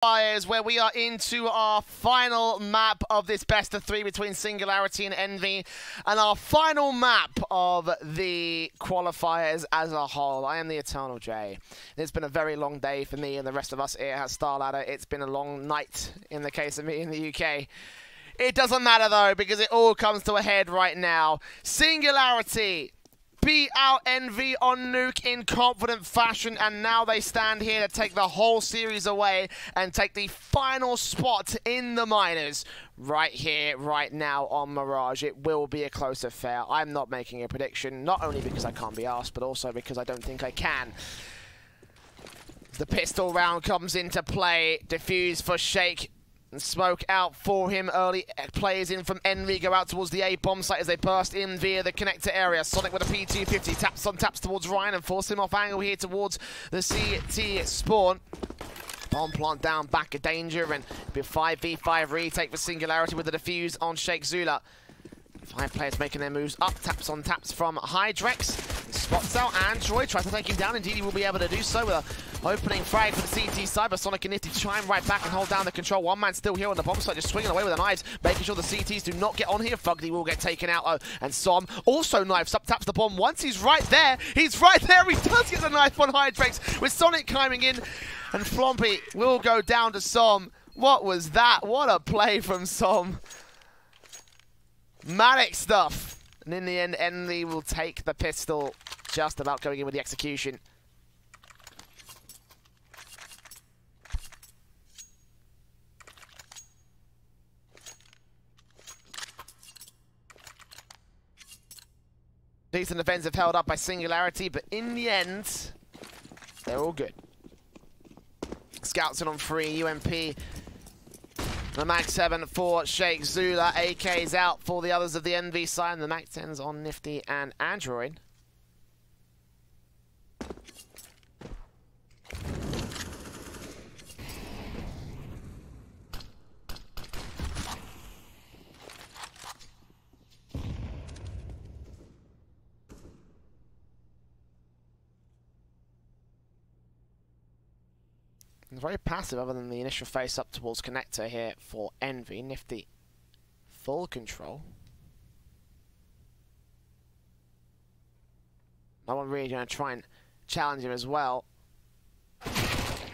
Qualifiers, where we are into our final map of this best of three between Singularity and EnVy, and our final map of the qualifiers as a whole. I am the Eternal J. It's been a very long day for me and the rest of us here at Starladder. It's been a long night in the case of me in the UK. It doesn't matter though, because it all comes to a head right now. Singularity beat out EnVy on Nuke in confident fashion, and now they stand here to take the whole series away and take the final spot in the minors right here, right now on Mirage. It will be a close affair. I'm not making a prediction, not only because I can't be asked, but also because I don't think I can. The pistol round comes into play. Defuse for Shake. And smoke out for him. Early players in from EnVy go out towards the A bomb site as they burst in via the connector area. Sonic with a P250 taps towards Ryan and force him off angle here towards the CT spawn. Bomb plant down, back of danger, and be a 5v5 retake for Singularity with the defuse on Sheikh Zula. 5 players making their moves up, taps on taps from Hydrex. Spots out Android, tries to take him down. Indeed, he will be able to do so with a opening frag for the CT side, but Sonic and Nifty chime right back and hold down the control. One man still here on the bomb site, just swinging away with the knives, making sure the CTs do not get on here. Fugly will get taken out, and Som also knives up, taps the bomb once. He's right there. He's right there. He does get the knife on Hydrex with Sonic climbing in, and Flompy will go down to Som. What was that? What a play from Som. Manic stuff. And in the end, EnVy will take the pistol, just about going in with the execution. Decent defensive held up by Singularity, but in the end, they're all good. Scouts in on 3, UMP. The Mag 7 for Sheikh Zula. AK's out for the others of the EnVy side. And the Mag 10's on Nifty and Android. Very passive other than the initial face up towards connector here for EnVy. Nifty full control. No one really going to try and challenge him as well.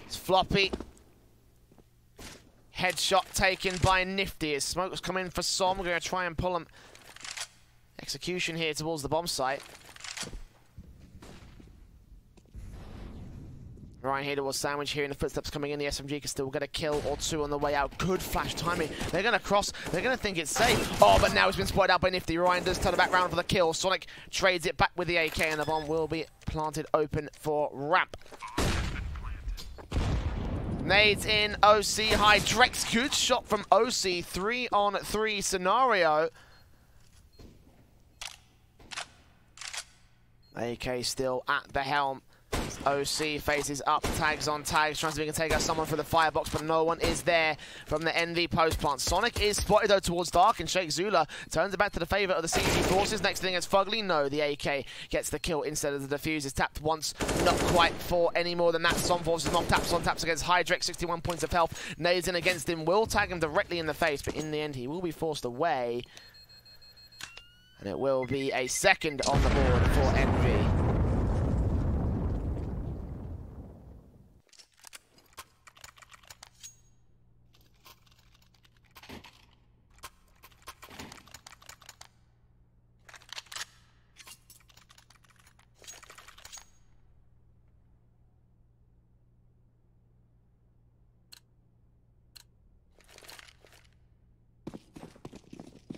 It's Floppy. Headshot taken by Nifty as Smoke's come in for Som. We're going to try and pull him. Execution here towards the bomb site. Right here towards Sandwich, hearing the footsteps coming in. The SMG can still get a kill or two on the way out. Good flash timing. They're going to cross. They're going to think it's safe. Oh, but now he's been spotted out by Nifty. Ryan does turn it back round for the kill. Sonic trades it back with the AK, and the bomb will be planted open for Ramp. Nades in OC. Hydrex. Good shot from OC. 3-on-3 scenario. AK still at the helm. OC faces up, tags on tags, trying to see if he can take out someone for the firebox, but no one is there from the EnVy post plant. Sonic is spotted though towards Dark, and Sheikh Zula turns it back to the favour of the CT forces. Next thing is Fugly. No, the AK gets the kill instead of the defuse. Is tapped once, not quite for any more than that. Som forces not taps on taps against Hydrex, 61 points of health. Nades in against him, will tag him directly in the face, but in the end he will be forced away. And it will be a second on the board for EnVy.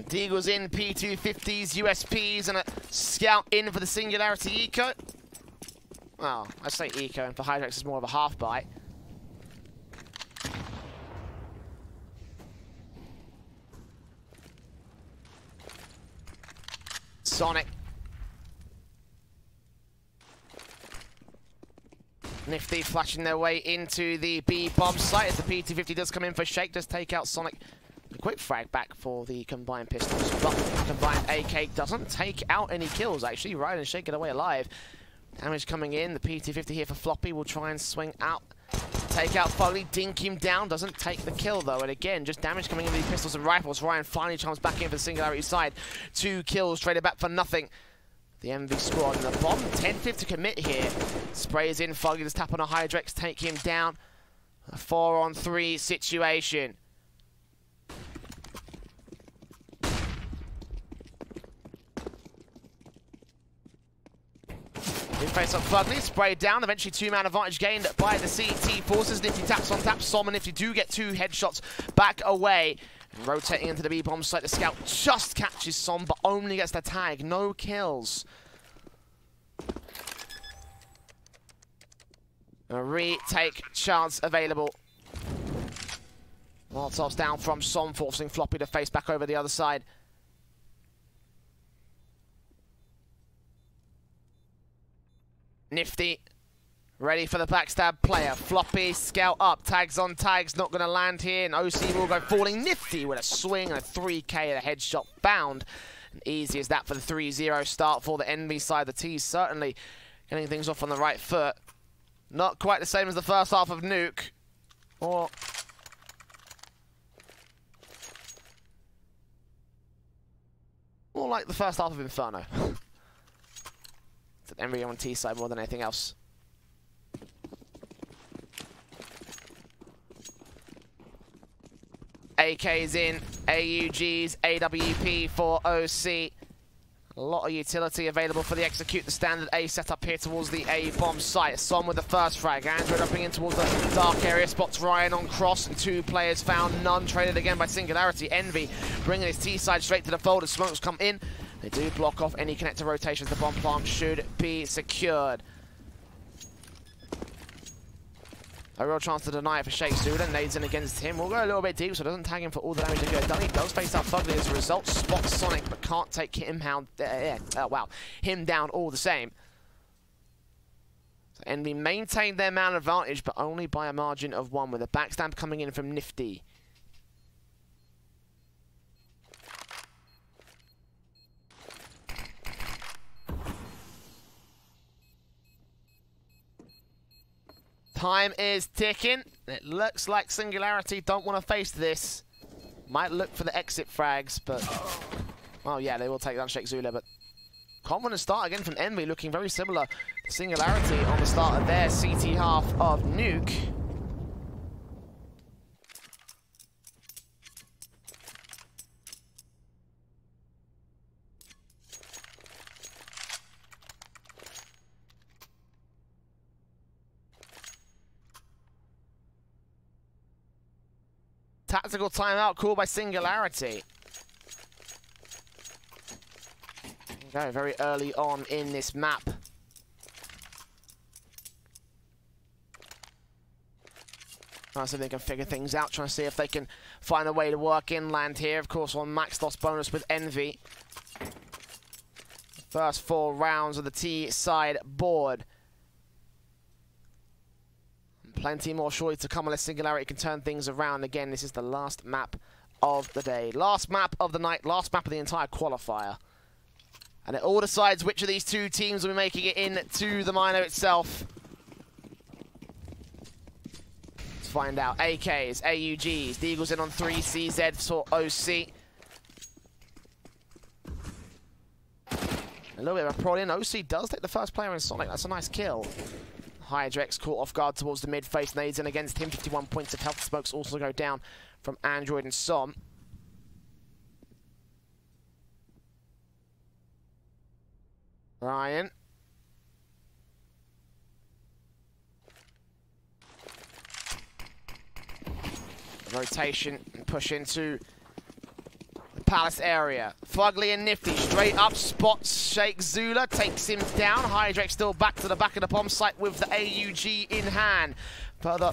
Deagle's in, P250s, USPs, and a Scout in for the Singularity Eco. Well, I say Eco, and for Hydrex is more of a half bite. Sonic. Nifty flashing their way into the B bomb site as the P250 does come in for Shake, does take out Sonic. A quick frag back for the combined pistols, but the combined AK doesn't take out any kills actually. Ryan and Shake get away alive. Damage coming in, the P250 here for Floppy will try and swing out. take out Foley, dink him down, doesn't take the kill though, and again, just damage coming in with these pistols and rifles. Ryan finally comes back in for the Singularity side. 2 kills, traded back for nothing. The EnVy squad and the bomb, 10-5 to commit here. Sprays in, Foley just tap on a Hydrex, take him down. A 4-on-3 situation. Face up Fugly, sprayed down, eventually 2-man advantage gained by the CT forces. Nifty taps on tap, Som and Nifty do get 2 headshots back away. And rotating into the B-bomb site, the scout just catches Som, but only gets the tag, no kills. A retake chance available. Molotov's down from Som, forcing Floppy to face back over the other side. Nifty, ready for the backstab player. Floppy, scout up, tags on tags, not going to land here, and OC will go falling. Nifty with a swing and a 3K and a headshot found. And easy as that for the 3-0 start for the EnVy side. The T's certainly getting things off on the right foot. Not quite the same as the first half of Nuke. Or more like the first half of Inferno. It's an EnVy on T side more than anything else. AK's in, AUG's, AWP for OC. A lot of utility available for the execute the standard A setup here towards the A-bomb site. Som with the first frag. Android upping in towards the dark area. Spots Ryan on cross and 2 players found. None traded again by Singularity. EnVy bringing his T side straight to the fold as smokes come in. They do block off any connector rotations. The bomb plant should be secured. A real chance to deny it for Sheikh Zula. Nades in against him. We'll go a little bit deep so it doesn't tag him for all the damage that could done. He does face out Fugly as a result. Spots Sonic but can't take him down all the same. So EnVy maintained their man advantage but only by a margin of 1 with a backstab coming in from Nifty. Time is ticking. It looks like Singularity don't want to face this. Might look for the exit frags, but... oh yeah, they will take down Sheikh Zula, but... confident start again from EnVy, looking very similar to Singularity on the start of their CT half of Nuke. Tactical timeout called by Singularity. Very, very early on in this map. Trying to see if they can figure things out, trying to see if they can find a way to work inland here. Of course, on max loss bonus with EnVy. First 4 rounds of the T side board. Plenty more surely to come unless Singularity can turn things around. Again, this is the last map of the day. Last map of the night, last map of the entire qualifier. And it all decides which of these 2 teams will be making it into the minor itself. Let's find out. AKs, AUGs, the Eagles in on 3, CZ for OC. A little bit of a prod in. OC does take the first player in Sonic. That's a nice kill. Hydrex caught off guard towards the mid-face. Nades in against him. 51 points of health. Smokes also go down from Android and Som. Ryan. Rotation and push into the Palace area. Fugly and Nifty straight up spots Sheikh Zula, takes him down. Hydrex still back to the back of the bomb site with the AUG in hand. Further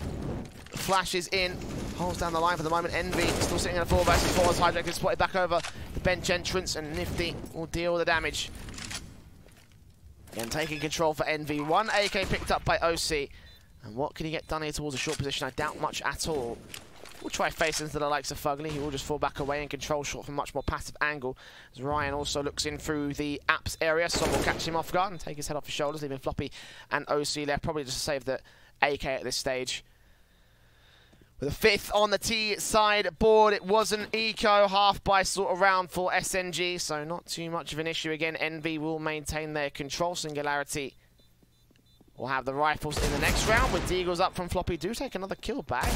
flashes in, holds down the line for the moment. EnVy still sitting in a 4 versus 4 as Hydrex is spotted back over the bench entrance, and Nifty will deal with the damage. Again, taking control for EnVy. 1 AK picked up by OC. And what can he get done here towards a short position? I doubt much at all. We'll try face into the likes of Fugly. He will just fall back away and control shot from a much more passive angle. As Ryan also looks in through the apps area. Som will catch him off guard and take his head off his shoulders, leaving Floppy and OC left. Probably just to save the AK at this stage. With a 5th on the T side board, it was an eco half by sort of round for SNG, so not too much of an issue again. EnVy will maintain their control. Singularity will have the rifles in the next round with Deagles up from Floppy. Do take another kill back.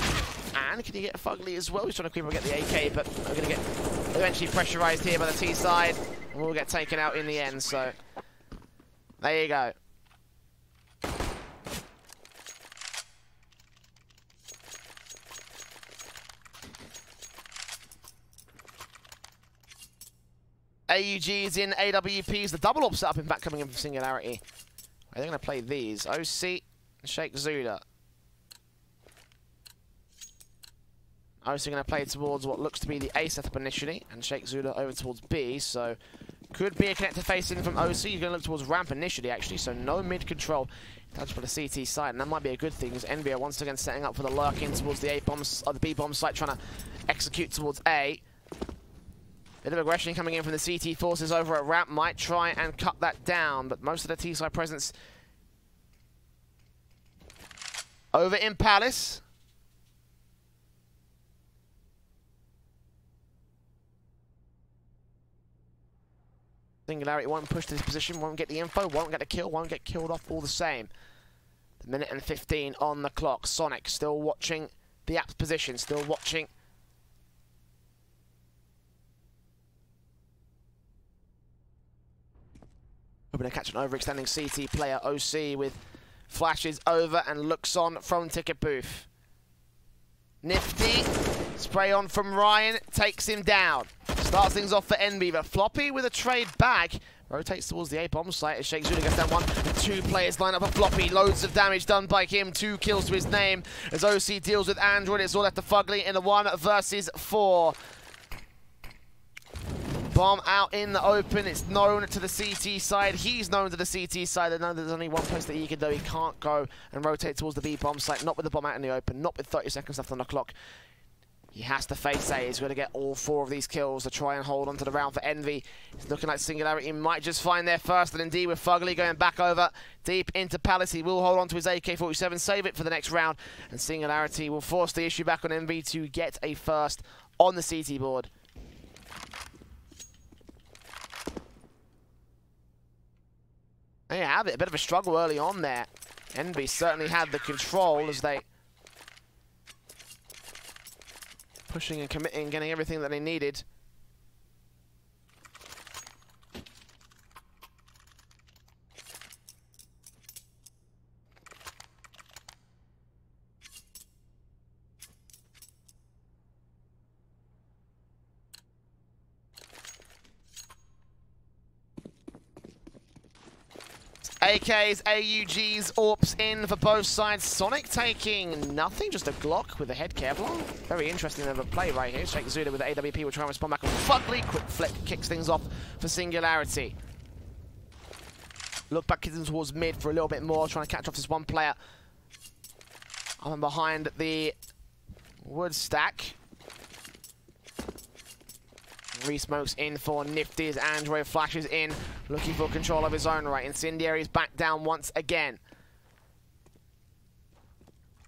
And can he get Fugly as well? He's trying to creep and get the AK, but we're going to get eventually pressurized here by the T side. And we'll get taken out in the end, so there you go. AUGs in AWPs, the double op setup in fact coming in from Singularity. Are they going to play these? OC and Sheikh Zuda. OC going to play towards what looks to be the A setup initially, and Sheikh Zuda over towards B, so could be a connector face in from OC. You're going to look towards ramp initially actually, so no mid control. Touch for the CT side, and that might be a good thing because EnVy are once again setting up for the lurk in towards the A bombs, or the B bomb site, trying to execute towards A. Bit of aggression coming in from the CT forces over at ramp. Might try and cut that down, but most of the T-side presence over in Palace. Singularity won't push to this position, won't get the info, won't get the kill, won't get killed off all the same. The minute and 15 on the clock. Sonic still watching the app's position, still watching. Hoping to catch an overextending CT player. OC with flashes over and looks on from ticket booth. Nifty spray on from Ryan, takes him down. Starts things off for EnVy, but Floppy with a trade back. Rotates towards the A bomb site as Sheikh Zuda gets down one. And 2 players line up for Floppy. Loads of damage done by him. 2 kills to his name as OC deals with Android. It's all left to Fugly in a 1 versus 4. Bomb out in the open. It's known to the CT side. He's known to the CT side. They know there's only one place that he can do. He can't go and rotate towards the B bomb site. Not with the bomb out in the open. Not with 30 seconds left on the clock. He has to face A. He's going to get all 4 of these kills to try and hold on to the round for EnVy. It's looking like Singularity might just find their first. And indeed with Fugly going back over deep into Palace. He will hold on to his AK-47, save it for the next round. And Singularity will force the issue back on EnVy to get a first on the CT board. There you have it, a bit of a struggle early on there. EnVy certainly had the control as they pushing and committing, getting everything that they needed. AKs, AUGs, AWPs in for both sides. Sonic taking nothing, just a Glock with a head Kevlar. Very interesting of a play right here. Sheikh Zuda with the AWP will try and respond back on Fugly. Quick flip kicks things off for Singularity. Look back towards mid for a little bit more, trying to catch off this one player. Up and behind the wood stack. Re-smokes in for Nifty as Android flashes in, looking for control of his own right. Incendiary's back down once again.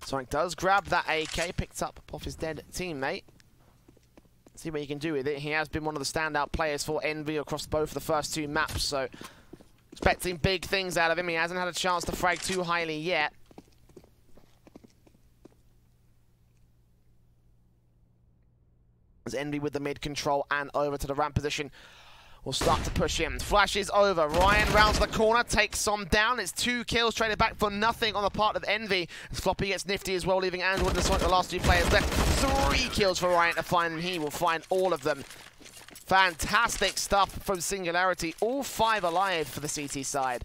Sonic does grab that AK, picked up off his dead teammate. See what he can do with it. He has been one of the standout players for EnVy across both of the first 2 maps, so expecting big things out of him. He hasn't had a chance to frag too highly yet. As EnVy with the mid control and over to the ramp position will start to push him. Flashes over. Ryan rounds the corner, takes some down. It's 2 kills traded back for nothing on the part of EnVy. As Floppy gets Nifty as well, leaving Android and Sonic the last 2 players left. 3 kills for Ryan to find, and he will find all of them. Fantastic stuff from Singularity. All 5 alive for the CT side.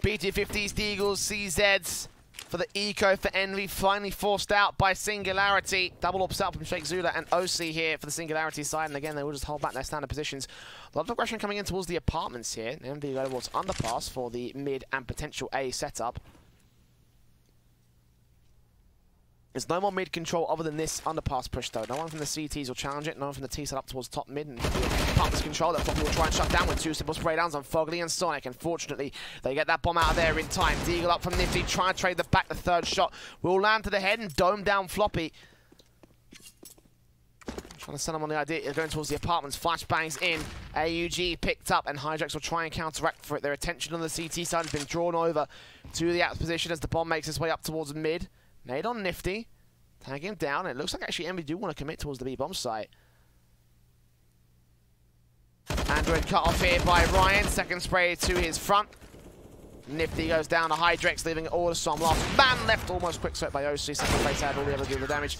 BT50s, Deagles, CZs, for the eco for EnVy, finally forced out by Singularity. Double up set from Sheikh Zula and OC here for the Singularity side, and again they will just hold back their standard positions. A lot of aggression coming in towards the apartments here. EnVy go towards underpass for the mid and potential A setup. There's no more mid control other than this underpass push though. No one from the CTs will challenge it, no one from the T side up towards top mid, and apartments control that Floppy will try and shut down with two simple spray downs on Fogly and Sonic. Unfortunately, they get that bomb out of there in time. Deagle up from Nifty, try and trade the back. The third shot will land to the head and dome down Floppy. Trying to send them on the idea of going towards the apartments. Flashbangs in. AUG picked up, and Hydrex will try and counteract for it. Their attention on the CT side has been drawn over to the out position as the bomb makes its way up towards mid. Nade on Nifty. Tag him down. It looks like actually EnVy do want to commit towards the B-bomb site. Android cut off here by Ryan. Second spray to his front. Nifty goes down to Hydrex, leaving it all to Som. Last man left, almost quick sweat by OC. Second place had all the other do the damage.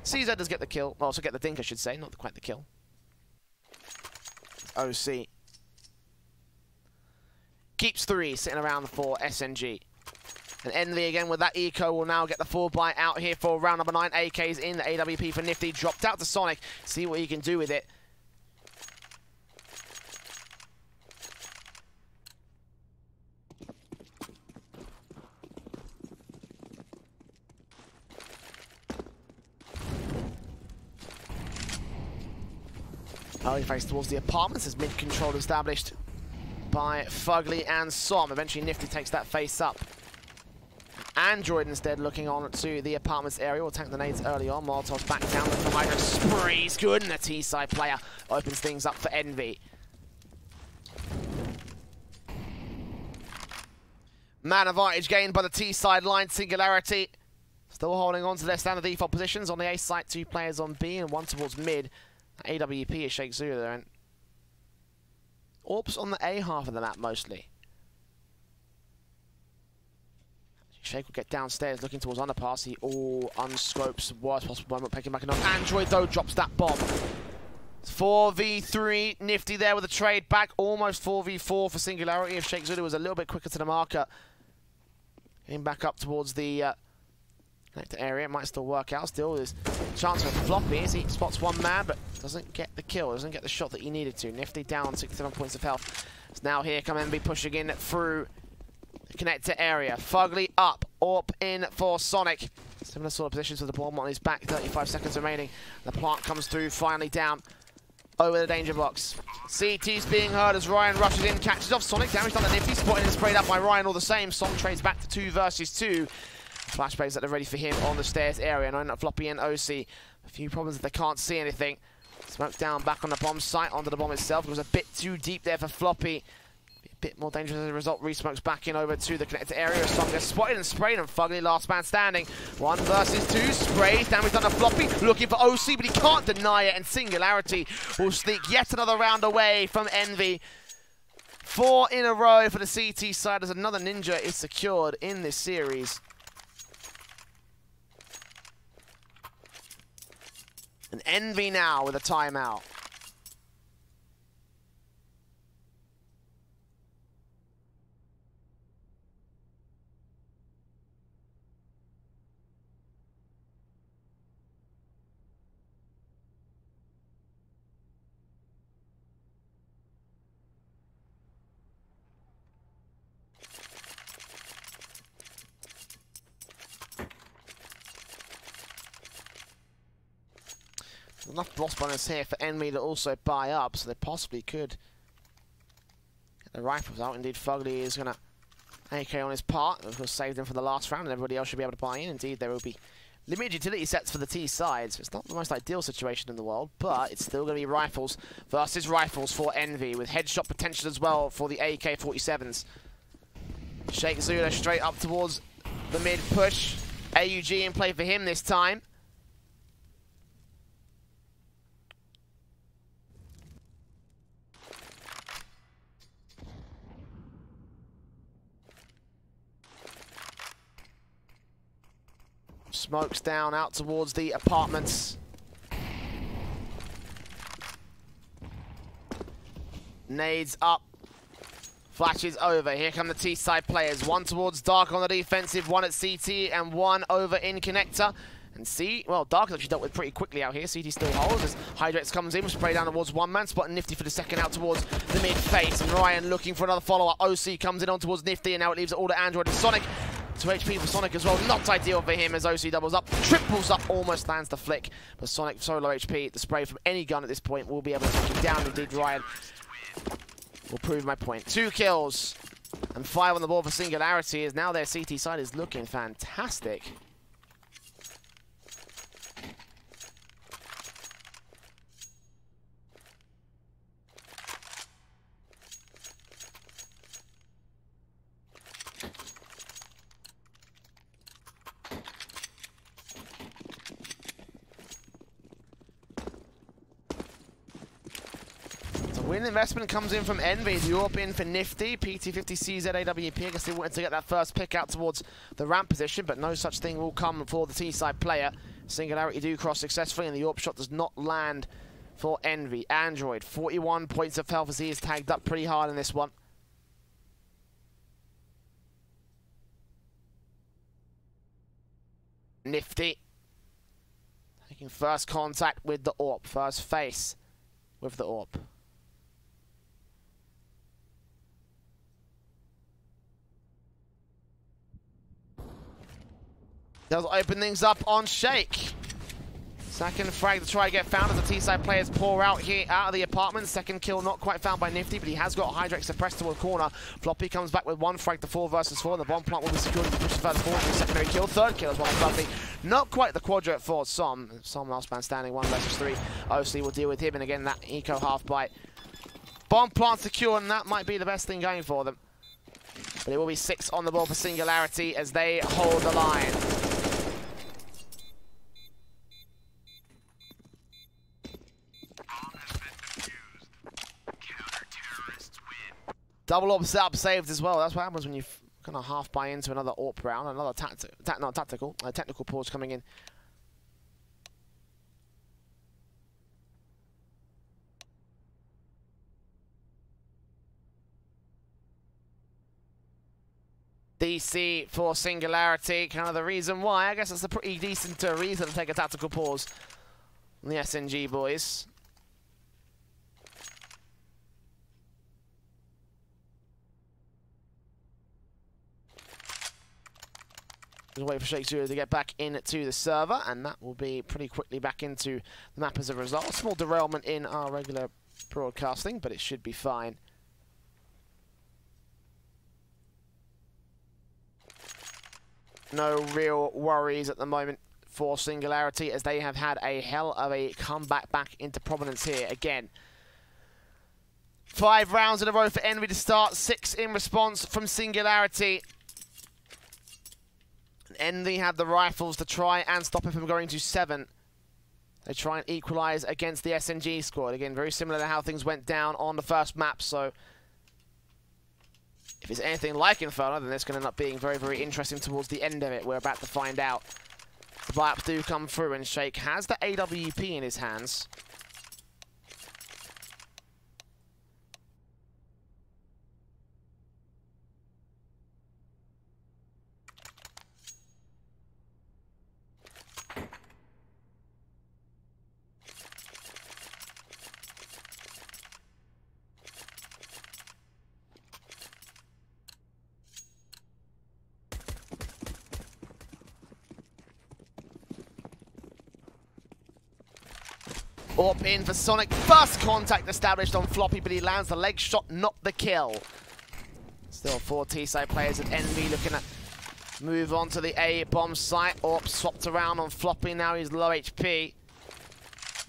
CZ does get the kill. Well, also get the dink, I should say. Not quite the kill. OC. Keeps 3, sitting around for SNG. And EnVy again with that eco will now get the full buy out here for round number 9. AK's in the AWP for Nifty. Dropped out to Sonic. See what he can do with it. Early face towards the apartments as mid-control established by Fugly and Som. Eventually Nifty takes that face up. Android instead looking on to the apartments area. Will tank the nades early on. Molotov's back down. The Hydra sprees good, and the T-side player opens things up for EnVy. Man advantage gained by the T-side line. Singularity still holding on to their standard default positions on the A site. 2 players on B and 1 towards mid. AWP is Sheikh Zula and Orps on the A half of the map mostly. Sheikh will get downstairs looking towards underpass. He all unscopes. Worst possible moment, picking back enough. Android though drops that bomb. 4v3. Nifty there with a trade back. Almost 4v4 for Singularity if Sheikh Zulu was a little bit quicker to the marker. Getting back up towards the connector area. It might still work out. Still there's a chance for Floppy as he spots one man but doesn't get the kill. Doesn't get the shot that he needed to. Nifty down 67 points of health. So now here come EnVy pushing in through connector area. Fugly up, Orp in for Sonic. Similar sort of positions with the bomb on his back. 35 seconds remaining. The plant comes through, finally down over the danger box. CT's being heard as Ryan rushes in, catches off Sonic. Damage done to Nifty, spotted and sprayed up by Ryan all the same. Song trades back to 2 versus 2. Flashbangs that are ready for him on the stairs area. And on Floppy and OC. A few problems that they can't see anything. Smoke down back on the bomb site, onto the bomb itself. It was a bit too deep there for Floppy. Bit more dangerous as a result. Resmokes back in over to the connector area. Song gets spotted and sprayed, and Fugly last man standing. 1 versus 2. Sprays. Damage done to Floppy. Looking for OC, but he can't deny it. And Singularity will sneak yet another round away from EnVy. 4 in a row for the CT side as another ninja is secured in this series. And EnVy now with a timeout. Enough loss bonus here for EnVy to also buy up, so they possibly could get the rifles out. Indeed, Fugly is going to AK on his part. Of course, save them for the last round, and everybody else should be able to buy in. Indeed, there will be limited utility sets for the T side, so it's not the most ideal situation in the world, but it's still going to be rifles versus rifles for EnVy, with headshot potential as well for the AK-47s. Sheikh Zula straight up towards the mid push. AUG in play for him this time. Smokes down out towards the apartments. Nades up Flashes over. Here come the T-side players. One towards Dark on the defensive, one at CT, and one over in Connector. And C, well, Dark has actually dealt with pretty quickly out here. CT still holds as Hydrex comes in, spray down towards one man, spotting Nifty for the second out towards the mid face. And Ryan looking for another follow-up. OC comes in on towards Nifty, and now it leaves it all to Android and Sonic. 2 HP for Sonic as well, not ideal for him as OC doubles up, triples up, almost lands the flick. But Sonic, so low HP, the spray from any gun at this point will be able to take him down. Indeed, Ryan will prove my point. 2 kills and 5 on the board for Singularity, as now their CT side is looking fantastic. Win investment comes in from EnVy. The AWP in for Nifty. PT50CZ AWP. I guess they wanted to get that first pick out towards the ramp position, but no such thing will come for the T-side player. Singularity do cross successfully, and the AWP shot does not land for EnVy. Android, 41 points of health as he is tagged up pretty hard in this one. Nifty taking first contact with the AWP. First face with the AWP. Does open things up on Shake. Second frag to try to get found as the T-side players pour out here out of the apartment. Second kill not quite found by Nifty, but he has got Hydrex suppressed to a corner. Floppy comes back with 1 frag to 4 versus 4, and the bomb plant will be secured to push further forward for the secondary kill. Third kill as well on Floppy. Not quite the quadrat for Som. Som last man standing, 1 versus 3. OC will deal with him, and again that eco half bite. Bomb plant secure, and that might be the best thing going for them. But it will be 6 on the board for Singularity as they hold the line. Double AWP setup saved as well. That's what happens when you kind of half buy into another AWP round. Another technical pause coming in. DC for Singularity. Kind of the reason why. I guess that's a pretty decent reason to take a tactical pause on the SNG boys. Just wait for Shake Zero to get back into the server, and that will be pretty quickly back into the map as a result. A small derailment in our regular broadcasting, but it should be fine. No real worries at the moment for Singularity, as they have had a hell of a comeback back into prominence here again. 5 rounds in a row for EnVy to start, 6 in response from Singularity. EnVy have the rifles to try and stop it from going to 7. They try and equalize against the SNG squad. Again, very similar to how things went down on the first map, so if it's anything like Inferno, then it's going to end up being very, very interesting towards the end of it. We're about to find out. The buy-ups do come through, and Shake has the AWP in his hands. AWP in for Sonic. First contact established on Floppy, but he lands the leg shot, not the kill. Still 4 T-side players at EnVy looking at move on to the A bomb site. AWP swapped around on Floppy, now he's low HP.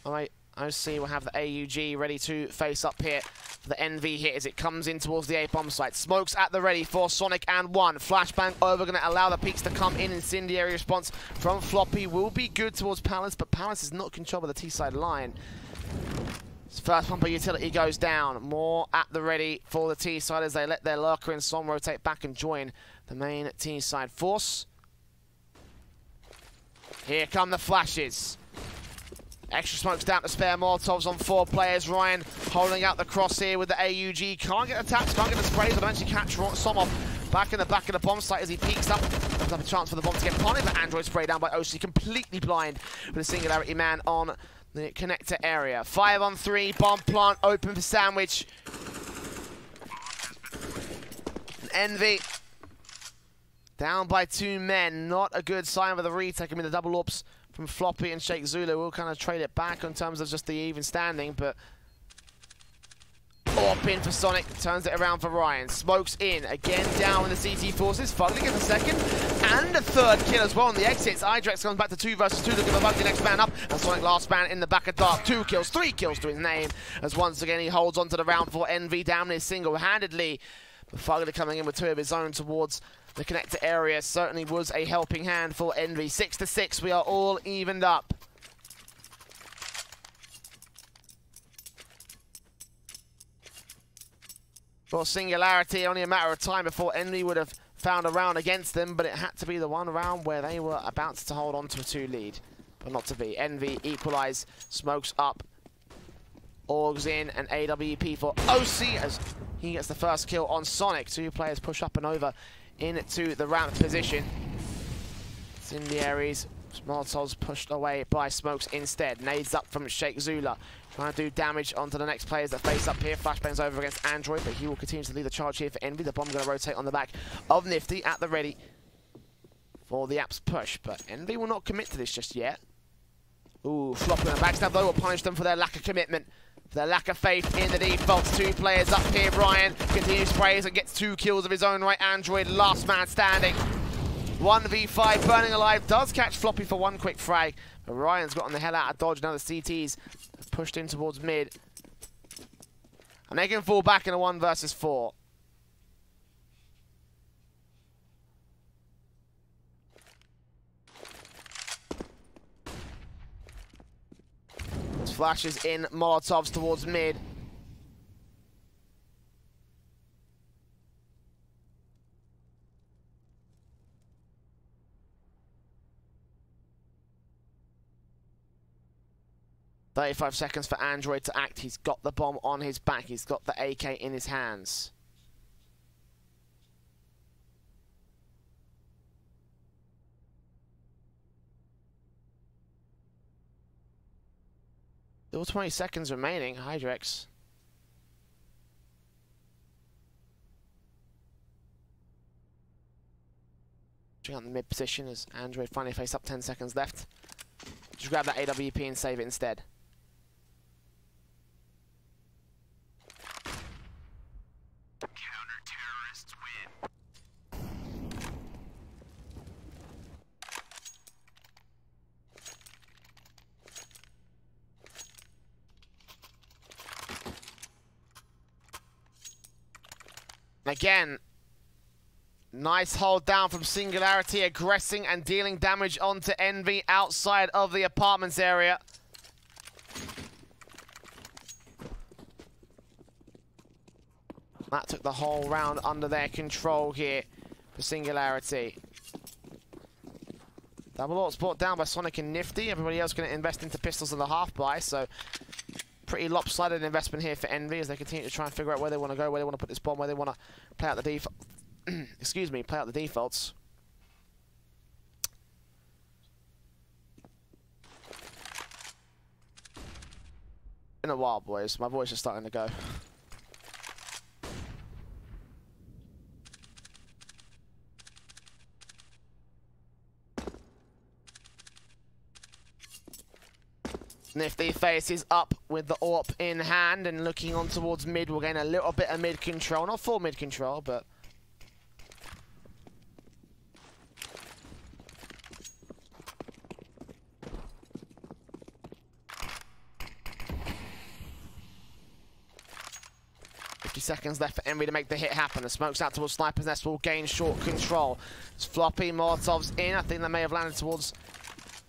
Alright, OC will have the AUG ready to face up here. The EnVy hit as it comes in towards the A bomb site. Smokes at the ready for Sonic and 1. Flashbang over, going to allow the peaks to come in. Incendiary response from Floppy will be good towards Palace, but Palace is not control of the T-side line. His first pumper utility goes down. More at the ready for the T-side as they let their lurker and Som rotate back and join the main T-side force. Here come the flashes. Extra smokes down to spare. Molotovs on 4 players. Ryan holding out the cross here with the AUG. Can't get attacks, can't get the sprays, but eventually catch Somov back in the back of the bomb site as he peeks up. Doesn't have a chance for the bomb to get planted, but Android spray down by OC, completely blind with a Singularity man on the connector area. 5 on 3, bomb plant open for sandwich. EnVy down by 2 men. Not a good sign for the retake. I mean, the double orbs from Floppy and Sheikh Zulu will kind of trade it back in terms of just the even standing, but Orp in for Sonic, turns it around for Ryan. Smokes in, again down with the CT forces. Fugly gets a second and a third kill as well on the exits. Idrex comes back to 2 versus 2, looking for Fugly next man up, and Sonic last man in the back of Dark. 2 kills, 3 kills to his name, as once again he holds on to the round for EnVy, down there single-handedly. But Fugly coming in with 2 of his own towards the connector area certainly was a helping hand for EnVy. 6-6, we are all evened up. For Singularity, only a matter of time before EnVy would have found a round against them, but it had to be the one round where they were about to hold on to a 2 lead. But not to be. EnVy equalise, smokes up, Orgs in, and AWP for OC as he gets the first kill on Sonic. 2 players push up and over into the ramp position. Incendiaries, Molotovs pushed away by Smokes instead. Nades up from Sheikh Zula, trying to do damage onto the next players that face up here. Flashbangs over against Android, but he will continue to lead the charge here for EnVy. The bomb going to rotate on the back of Nifty at the ready for the Apps push, but EnVy will not commit to this just yet. Ooh, Floppy and backstab though will punish them for their lack of commitment, for their lack of faith in the defaults. 2 players up here. Ryan continues sprays and gets 2 kills of his own right. Android last man standing. 1v5, burning alive, does catch Floppy for 1 quick frag, but Ryan's gotten the hell out of dodge. Now the CTs have pushed in towards mid, and they can fall back in a 1 versus 4. Flashes in Molotovs towards mid. "35 seconds for Android to act. He's got the bomb on his back. He's got the AK in his hands. Still 20 seconds remaining. Hydrex. Out in the mid position as Android finally face up. 10 seconds left. Just grab that AWP and save it instead. Counter-terrorists win. Again, nice hold down from Singularity, aggressing and dealing damage onto EnVy outside of the apartments area. That took the whole round under their control here for Singularity. Double ults brought down by Sonic and Nifty. Everybody else going to invest into pistols in the half-buy, so pretty lopsided investment here for EnVy as they continue to try and figure out where they want to go, where they want to put this bomb, where they want to play out the default. Excuse me, play out the defaults. Been a while, boys. My voice is starting to go. Nifty faces up with the AWP in hand and looking on towards mid. We'll gain a little bit of mid control. Not full mid control, but seconds left for EnVy to make the hit happen. The smoke's out towards Sniper's Nest will gain short control. It's Floppy, Molotov's in. I think they may have landed towards,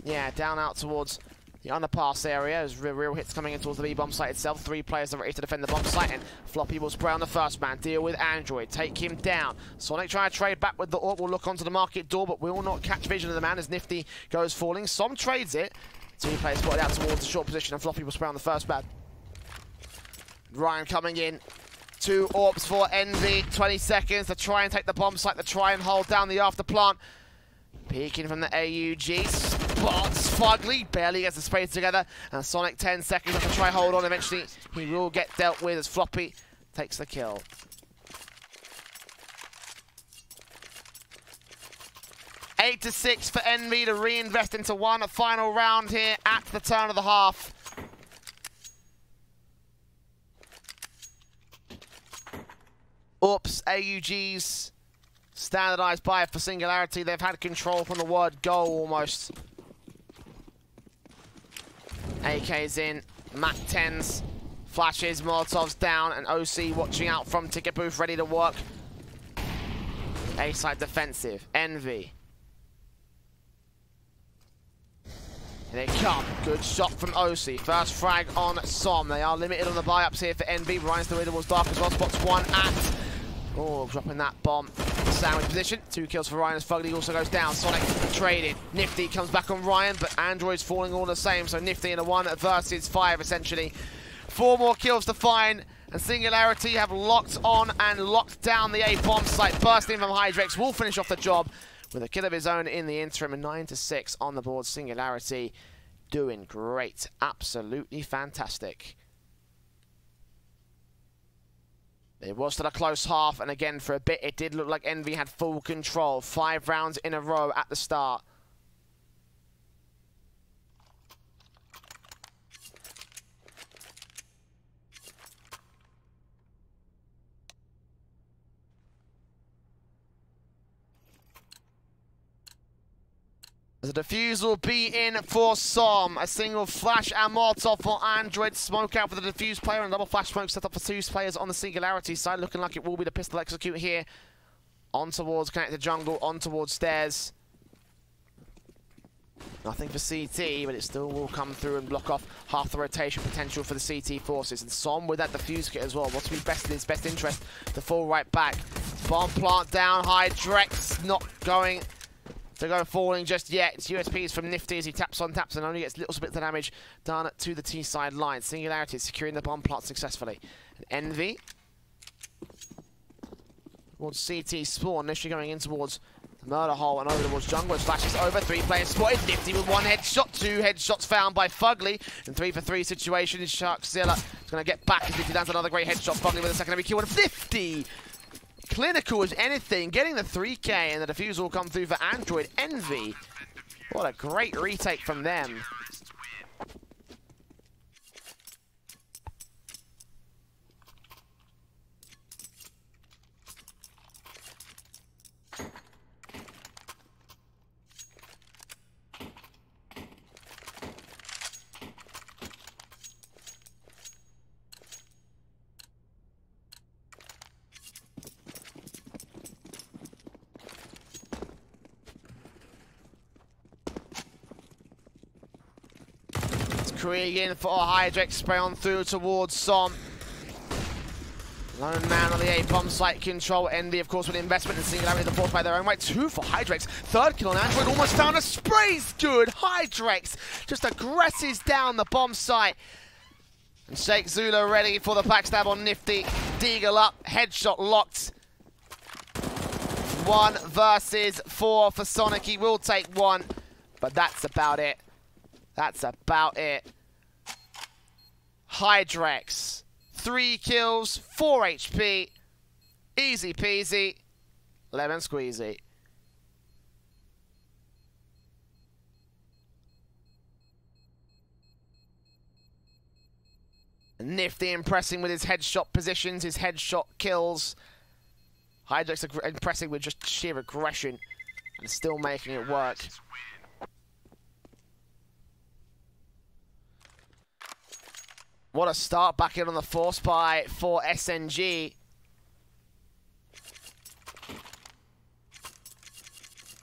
yeah, down out towards the underpass area. There's real hits coming in towards the B-bomb site itself. 3 players are ready to defend the bomb site, and Floppy will spray on the first man. Deal with Android, take him down. Sonic trying to trade back with the AWP, will look onto the market door, but will not catch vision of the man as Nifty goes falling. Som trades it. Two players spotted out towards the short position, and Floppy will spray on the first bad. Ryan coming in. 2 AWPs for EnVy. 20 seconds to try and take the bomb site, to try and hold down the after plant. Peeking from the AUG. Spots Fugly. Barely gets the space together. And Sonic 10 seconds to try hold on. Eventually, he will get dealt with as Floppy takes the kill. Eight to 6 for EnVy to reinvest into one final round here at the turn of the half. Oops, AUG's standardized buy for Singularity. They've had control from the word go almost. AK's in, Mac 10s, flashes, Molotov's down, and OC watching out from ticket booth, ready to work. A-side defensive, EnVy. Here they come. Good shot from OC. First frag on Som. They are limited on the buy-ups here for EnVy. Ryan's the way towards Dark as well. Spots one at... Oh, dropping that bomb. Sandwich position. 2 kills for Ryan as Fugly also goes down. Sonic trading. Nifty comes back on Ryan, but Android's falling all the same. So Nifty in a 1 versus 5, essentially. 4 more kills to find. And Singularity have locked on and locked down the A bomb site. Bursting from Hydrex will finish off the job with a kill of his own in the interim. And 9 to 6 on the board. Singularity doing great. Absolutely fantastic. It was still a close half, and again, for a bit, it did look like EnVy had full control. 5 rounds in a row at the start. The defuse will be in for Som. A single flash and Molotov for Android. Smoke out for the defuse player, and double flash smoke set up for 2 players on the Singularity side. Looking like it will be the pistol execute here. On towards connected jungle, on towards stairs. Nothing for CT, but it still will come through and block off half the rotation potential for the CT forces. And Som with that defuse kit as well. What's to be best in his best interest to fall right back. Bomb plant down, Hydrex not going to go falling just yet. It's USPs from Nifty as he taps and only gets little bits of damage done to the T-side line. Singularity securing the bomb plot successfully. And EnVy towards CT spawn, initially going in towards the murder hole and over towards jungle. Flashes over, 3 players spotted. Nifty with 1 headshot, 2 headshots found by Fugly. And 3 for 3 situation. Sharkzilla is going to get back as Nifty lands another great headshot. Fugly with a secondary kill and 50. Clinical as anything, getting the 3K, and the defuse will come through for Android. EnVy, what a great retake from them. Krieg in for Hydrex, spray on through towards Som. Lone man on the A bomb site control. EnVy, of course, with investment and Singularity the 4th by their own right. 2 for Hydrex. 3rd kill on Android. Almost found a spray's good. Hydrex just aggresses down the bomb site. And Sheikh Zula ready for the backstab on Nifty. Deagle up. Headshot locked. 1 versus 4 for Sonic. He will take 1, but that's about it. That's about it. Hydrex, 3 kills, 4 HP. Easy peasy, lemon squeezy. Nifty impressing with his headshot positions, his headshot kills. Hydrex impressing with just sheer aggression and still making it work. What a start back in on the force buy for SNG.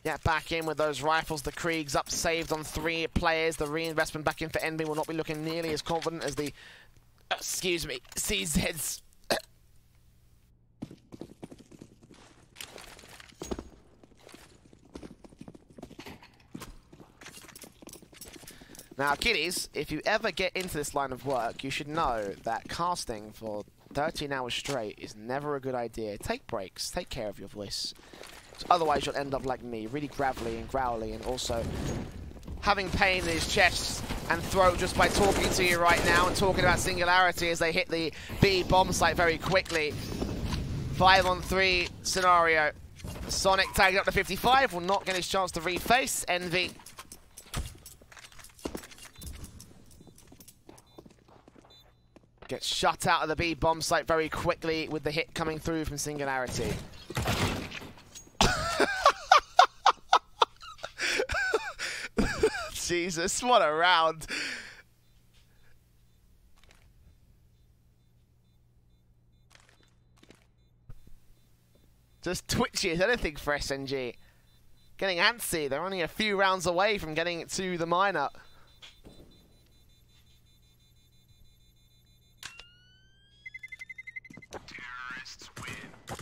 Yeah, back in with those rifles. The Krieg's up, saved on 3 players. The reinvestment back in for EnVy will not be looking nearly as confident as the, excuse me, CZs. Now, kiddies, if you ever get into this line of work, you should know that casting for 13 hours straight is never a good idea. Take breaks. Take care of your voice. Otherwise, you'll end up like me, really gravelly and growly, and also having pain in his chest and throat just by talking to you right now and talking about Singularity as they hit the B bomb site very quickly. 5-on-3 scenario. Sonic tagged up to 55, will not get his chance to reface. EnVy. Gets shut out of the B bomb site very quickly with the hit coming through from Singularity. Jesus, what a round. Just twitchy as anything for SNG. Getting antsy. They're only a few rounds away from getting it to the minor. Terrorists win.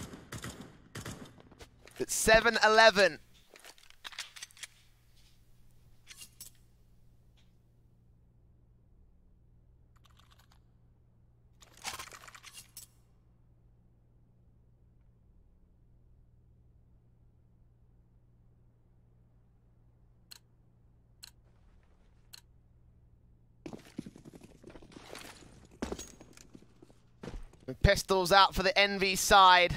It's 7-11. Pistols out for the EnVy side.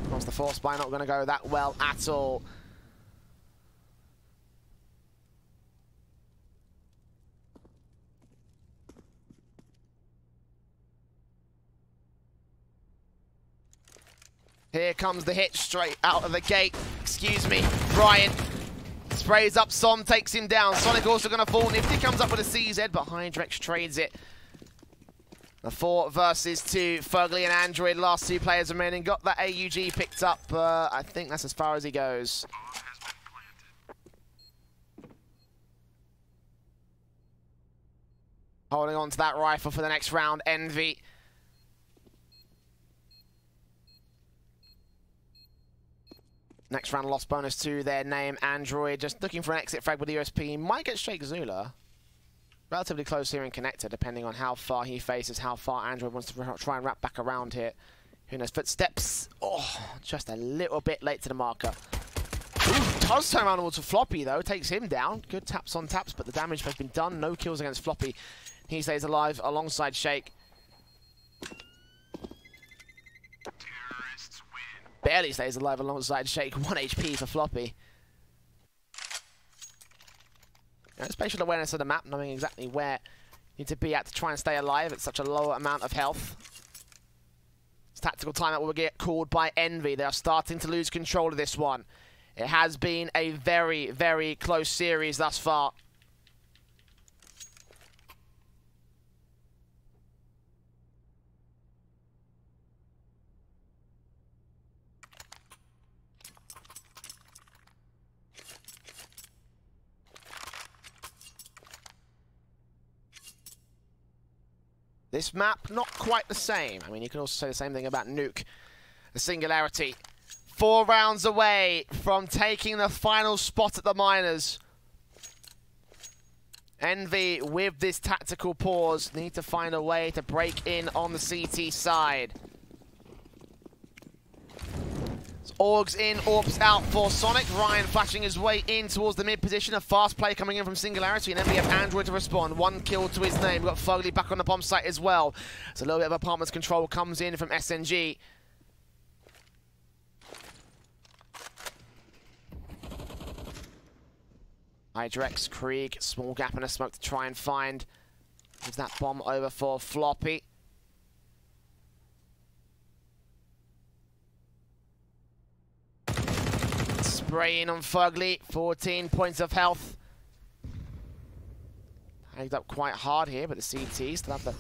Across the force by not going to go that well at all. Here comes the hit straight out of the gate. Excuse me, Brian. Sprays up Som, takes him down. Sonic also going to fall. Nifty comes up with a CZ, but Hydrex trades it. The 4 versus 2. Fugly and Android, last 2 players remaining. Got that AUG picked up. I think that's as far as he goes. Holding on to that rifle for the next round, EnVy. Next round loss bonus to their name, Android. Just looking for an exit frag with the USP. Might get straight Zula. Relatively close here in connector, depending on how far he faces, how far Android wants to try and wrap back around here. Who knows? Footsteps. Oh, just a little bit late to the marker. Ooh, does turn around towards Floppy, though. Takes him down. Good taps on taps, but the damage has been done. No kills against Floppy. He stays alive alongside Shake. Barely stays alive alongside Shake. 1 HP for Floppy. Spatial awareness of the map, knowing exactly where you need to be at to try and stay alive at such a low amount of health. It's tactical timeout will get called by EnVy. They are starting to lose control of this one. It has been a very, very close series thus far. This map, not quite the same. I mean, you can also say the same thing about Nuke. The Singularity. 4 rounds away from taking the final spot at the minors. EnVy, with this tactical pause, need to find a way to break in on the CT side. Orgs in, Orps out for Sonic. Ryan flashing his way in towards the mid position. A fast play coming in from Singularity, and then we have Android to respond. 1 kill to his name. We've got Fugly back on the bomb site as well. So a little bit of apartments control comes in from SNG. Hydrex, Krieg, small gap in a smoke to try and find. Gives that bomb over for Floppy. Spraying on Fugly, 14 points of health. Tagged up quite hard here, but the CT still have the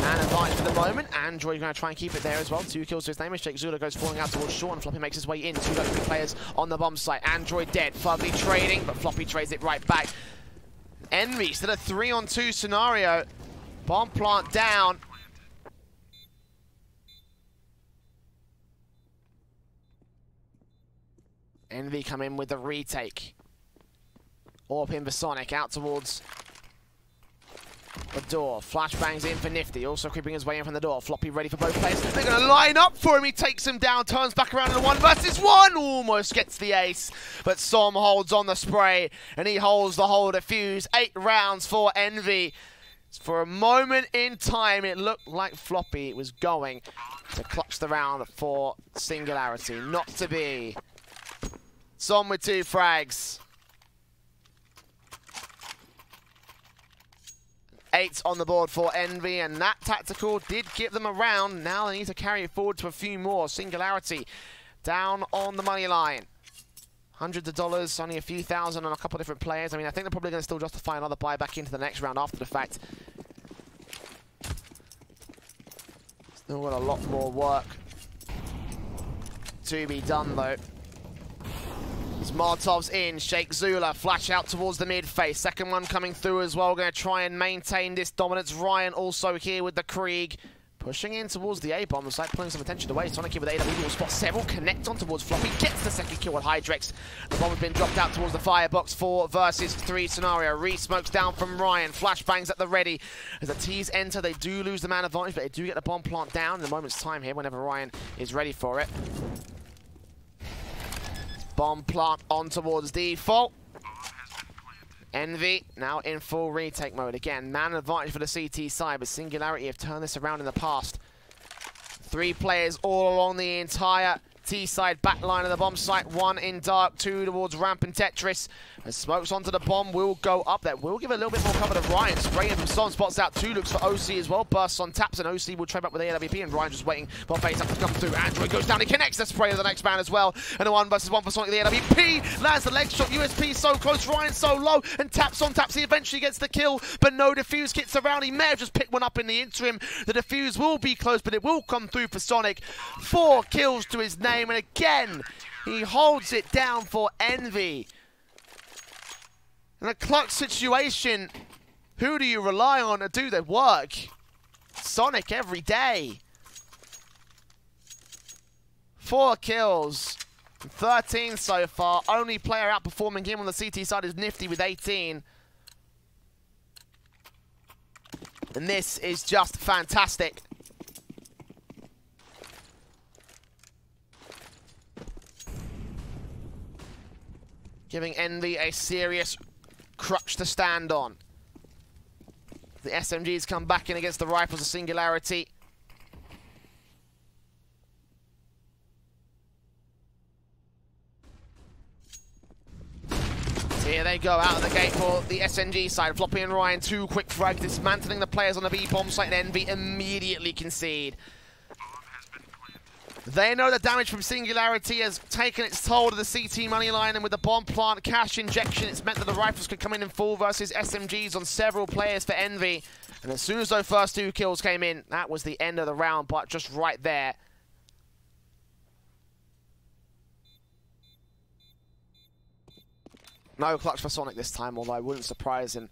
man advantage for the moment. Android going to try and keep it there as well. 2 kills to his name. Jake Zula goes falling out towards short, and Floppy makes his way in. 2 luxury players on the bomb site. Android dead. Fugly trading, but Floppy trades it right back. EnVy still a 3-on-2 scenario. Bomb plant down. EnVy come in with the retake. Orp in for Sonic, out towards the door. Flashbangs in for Nifty, also creeping his way in from the door. Floppy ready for both players. They're going to line up for him. He takes him down, turns back around in a 1 versus 1. Almost gets the ace, but Som holds on the spray, and he holds the whole defuse. 8 rounds for EnVy. For a moment in time, it looked like Floppy was going to clutch the round for Singularity. Not to be. Som with 2 frags. 8 on the board for EnVy, and that tactical did give them a round. Now they need to carry it forward to a few more. Singularity down on the money line. Hundreds of dollars, only a few thousand on a couple of different players. I mean, I think they're probably going to still justify another buyback into the next round after the fact. Still got a lot more work to be done, though. As Molotov's in, Sheikh Zula, flash out towards the mid face. Second one coming through as well, going to try and maintain this dominance. Ryan also here with the Krieg. Pushing in towards the A-bomb, it's like pulling some attention away. Sonic here with AW will spot several, connect on towards Floppy, gets the second kill with Hydrex. The bomb has been dropped out towards the firebox. 4 versus 3 scenario. Re-smokes down from Ryan, flashbangs at the ready. As the T's enter, they do lose the man advantage, but they do get the bomb plant down in a moment's time here whenever Ryan is ready for it. Bomb plant on towards default. EnVy now in full retake mode. Again, man advantage for the CT side, but Singularity have turned this around in the past. 3 players all along the entire T-side back line of the bomb site. 1 in dark, 2 towards ramp and Tetris. As smokes onto the bomb will go up. That will give a little bit more cover to Ryan. Spraying from Son, spots out 2, looks for OC as well. Bursts on taps, and OC will trade back with AWP, and Ryan just waiting for face up to come through. Android goes down, he connects the spray to the next man as well. And a 1 versus 1 for Sonic. The AWP lands the leg shot. USP so close, Ryan so low, and taps on taps. He eventually gets the kill, but no defuse kits around. He may have just picked one up in the interim. The defuse will be close, but it will come through for Sonic. 4 kills to his name, and again, he holds it down for EnVy. In a clutch situation, who do you rely on to do the work? Sonic every day. 4 kills, 13 so far. Only player outperforming him on the CT side is Nifty with 18. And this is just fantastic. Giving EnVy a serious crutch to stand on. The SMGs come back in against the rifles of Singularity. Here they go out of the gate for the SNG side. Floppy and Ryan, 2 quick frags, dismantling the players on the B-bomb site, and EnVy immediately concede. They know the damage from Singularity has taken its toll to the CT money line, and with the bomb plant cash injection, it's meant that the rifles could come in full versus SMGs on several players for EnVy. And as soon as those first 2 kills came in, that was the end of the round, but just right there. No clutch for Sonic this time, although I wouldn't surprise him.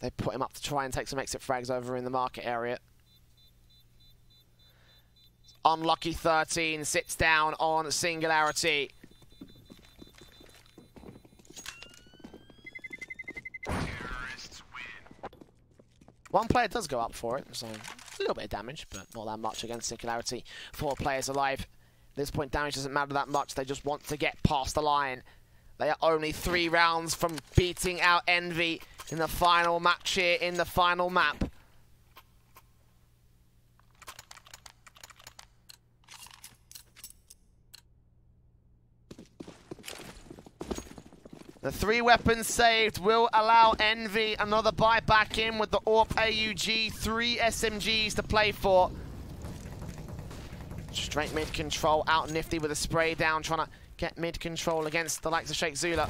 They put him up to try and take some exit frags over in the market area. Unlucky 13 sits down on Singularity. One player does go up for it, so a little bit of damage, but not that much against Singularity. 4 players alive. At this point, damage doesn't matter that much. They just want to get past the line. They are only 3 rounds from beating out EnVy in the final match here, in the final map. The 3 weapons saved will allow EnVy another buy back in with the AWP AUG, 3 SMGs to play for. Straight mid control, out Nifty with a spray down, trying to get mid control against the likes of Sheikh Zula.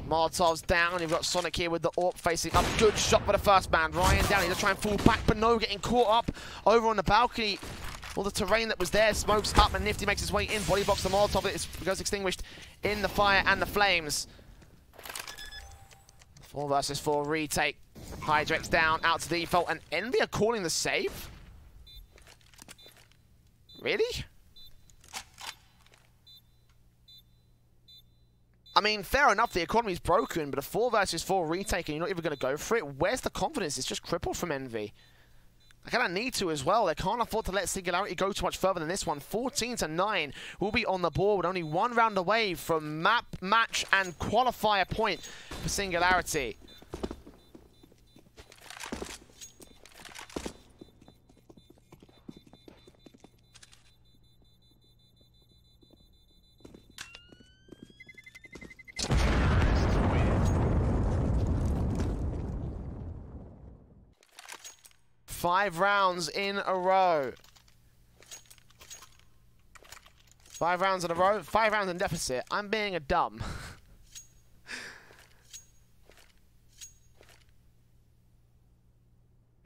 Molotov's down, you've got Sonic here with the AWP facing up. Good shot for the first man. Ryan down, he's trying to fall back, but no, getting caught up over on the balcony. All the terrain that was there smokes up, and Nifty makes his way in. Body box the Molotov, it goes extinguished in the fire and the flames. 4 versus 4 retake. Hydrex down, out to default, and EnVy are calling the save? Really? I mean, fair enough, the economy's broken, but a 4 versus 4 retake and you're not even going to go for it? Where's the confidence? It's just crippled from EnVy. They kind of need to as well. They can't afford to let Singularity go too much further than this one. 14-9 will be on the board, only 1 round away from map, match, and qualifier point for Singularity. Five rounds in a row. 5 rounds in a row. 5 rounds in deficit. I'm being a dumb.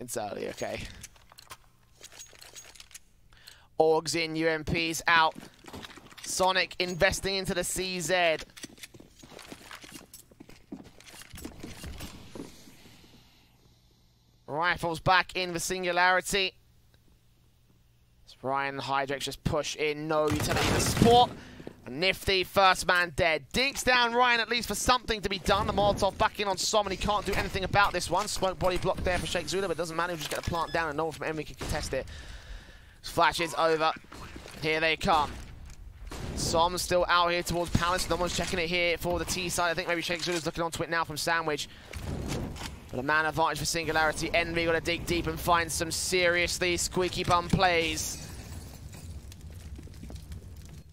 It's early, okay. Orgs in, UMPs out. Sonic investing into the CZ. Rifles back in the Singularity. Ryan and Hydrex just push in, no utility in the support. A nifty first man dead. Dinks down Ryan at least for something to be done. The Molotov back in on Som, and he can't do anything about this one. Smoke body block there for Sheikh Zula, but it doesn't matter. He'll just get a plant down and no one from EnVy can contest it. Flash is over. Here they come. Som's still out here towards Palace. No one's checking it here for the T side. I think maybe Sheikh Zula's looking onto it now from Sandwich. But a man advantage for Singularity. EnVy got to dig deep and find some seriously squeaky bum plays.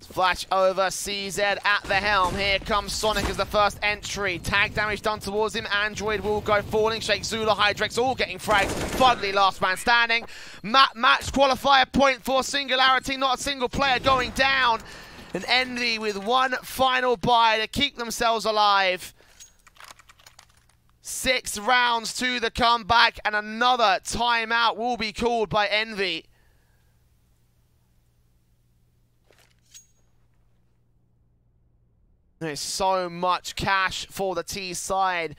Flash over, CZ at the helm. Here comes Sonic as the first entry. Tag damage done towards him. Android will go falling. Sheikh Zula, Hydrex all getting fragged. Fugly last man standing. Match qualifier point for Singularity. Not a single player going down. And EnVy with one final buy to keep themselves alive. 6 rounds to the comeback, and another timeout will be called by EnVy. There's so much cash for the T side.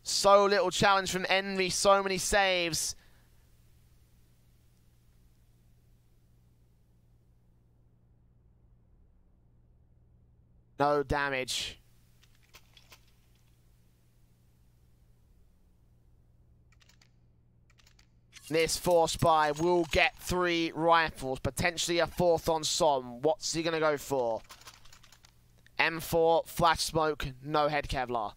So little challenge from EnVy, so many saves. No damage. This force buy will get 3 rifles, potentially a 4th on Som. What's he going to go for? M4, flash smoke, no head Kevlar.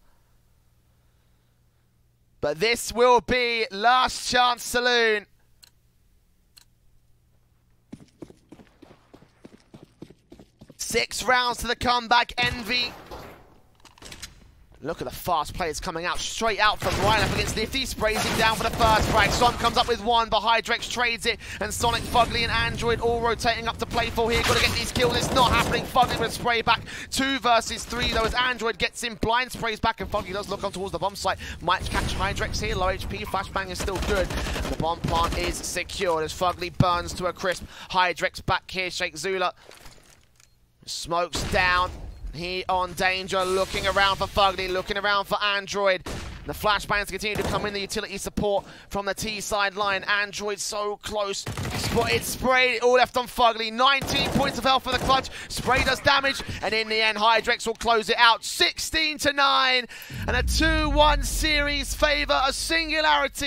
But this will be last chance saloon. Six rounds to the comeback, EnVy. Look at the fast players coming out, straight out from Ryan up against Nifty. Sprays him down for the first frag. Som comes up with 1, but Hydrex trades it. And Sonic, Fugly, and Android all rotating up to play for here. Got to get these kills. It's not happening. Fugly with a spray back. 2 versus 3, though, as Android gets in. Blind sprays back, and Fugly does look on towards the bomb site. Might catch Hydrex here. Low HP. Flashbang is still good. And the bomb plant is secured as Fugly burns to a crisp. Hydrex back here. Sheikh Zula. Smokes down. He on danger, looking around for Fugly, looking around for Android. The flashbangs continue to come in, the utility support from the T side line. Android so close. Spotted, sprayed, all left on Fugly. 19 points of health for the clutch. Spray does damage, and in the end, Hydrex will close it out. 16-9, and a 2-1 series favor a Singularity.